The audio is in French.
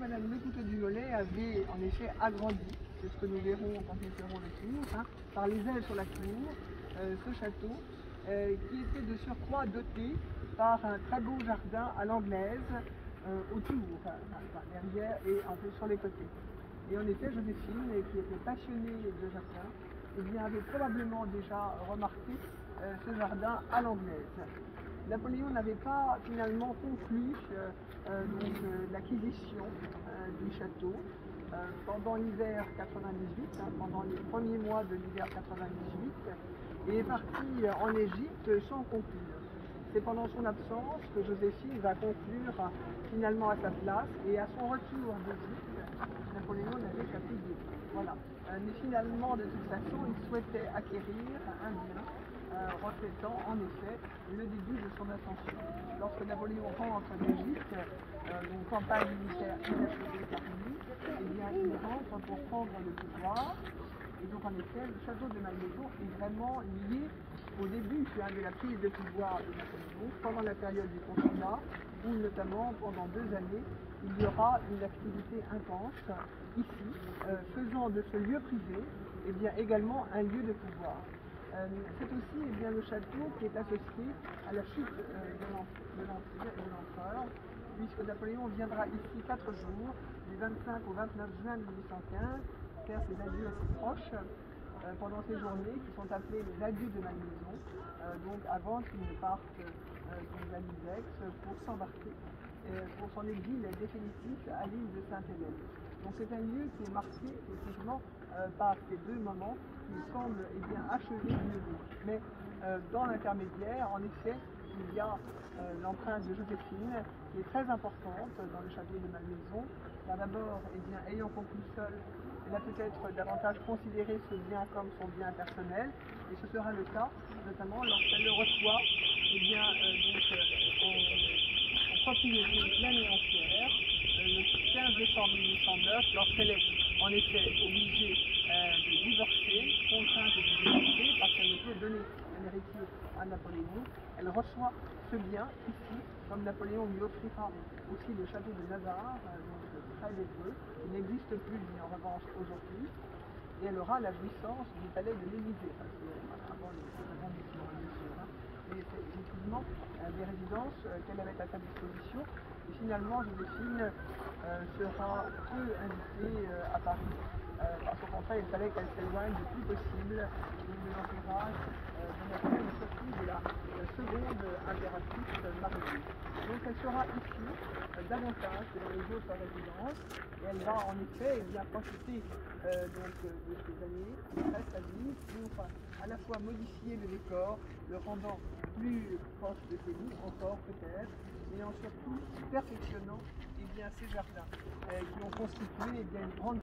Madame Lecouteau-du-Molay avait en effet agrandi, c'est ce que nous verrons quand nous ferons le tour, par les ailes sur la cour, ce château, qui était de surcroît doté par un très beau jardin à l'anglaise autour, derrière et un peu sur les côtés. Et en effet, Joséphine, qui était passionnée de jardin, avait probablement déjà remarqué ce jardin à l'anglaise. Napoléon n'avait pas finalement conclu l'acquisition du château pendant l'hiver 98, pendant les premiers mois de l'hiver 98, et est parti en Égypte sans conclure. C'est pendant son absence que Joséphine va conclure finalement à sa place, et à son retour d'Égypte, Napoléon n'avait qu'à payer. Voilà. Mais finalement, de toute façon, il souhaitait acquérir un bien reflétant en effet le début de son ascension. Lorsque Napoléon rentre d'Égypte, donc campagne militaire inachevée par lui, il rentre pour prendre le pouvoir. Et donc en effet, le château de Malmaison est vraiment lié au début de la prise de pouvoir de Napoléon, pendant la période du Consulat, où notamment pendant 2 années, il y aura une activité intense ici, faisant de ce lieu privé également un lieu de pouvoir. C'est aussi le château qui est associé à la chute de l'Empire et de l'Empereur, puisque Napoléon viendra ici 4 jours, du 25 au 29 juin 1815, faire ses adieux assez proches pendant ces journées qui sont appelées les adieux de Malmaison, donc avant qu'il ne parte à l'Isex pour s'embarquer pour son exil définitif à l'île de Sainte-Hélène. Donc c'est un lieu qui est marqué effectivement par ces 2 moments qui semblent achever le lieu. Mais dans l'intermédiaire, en effet, il y a l'empreinte de Joséphine qui est très importante dans le château de Malmaison, car d'abord, ayant conclu seul, elle a peut-être davantage considéré ce bien comme son bien personnel, et ce sera le cas, notamment lorsqu'elle le reçoit en propriété pleine et entière, le 15 décembre 1809, lorsqu'elle est en effet obligée de divorcer, contrainte de divorcer, parce qu'elle ne peut donner un héritier à Napoléon. Elle reçoit ce bien ici, comme Napoléon lui offrira aussi le château de Navarre, très élevé, qui n'existe plus en revanche aujourd'hui, et elle aura la jouissance du palais de l'Élysée, parce qu'avant l'arrondissement, bien sûr, mais c'est effectivement des résidences qu'elle avait à sa disposition. Et finalement, Joséphine sera peu invitée à Paris, parce qu'au contraire, il fallait qu'elle s'éloigne le plus possible de l'entourage de Napoléon, mais surtout de la seconde impératrice Marie. Donc elle sera ici davantage que dans les autres résidences, et elle va en effet profiter de ces années qui restent à vivre pour à la fois modifier le décor, le rendant plus proche de chez nous, encore peut-être, et en surtout perfectionnant ces jardins qui ont constitué une grande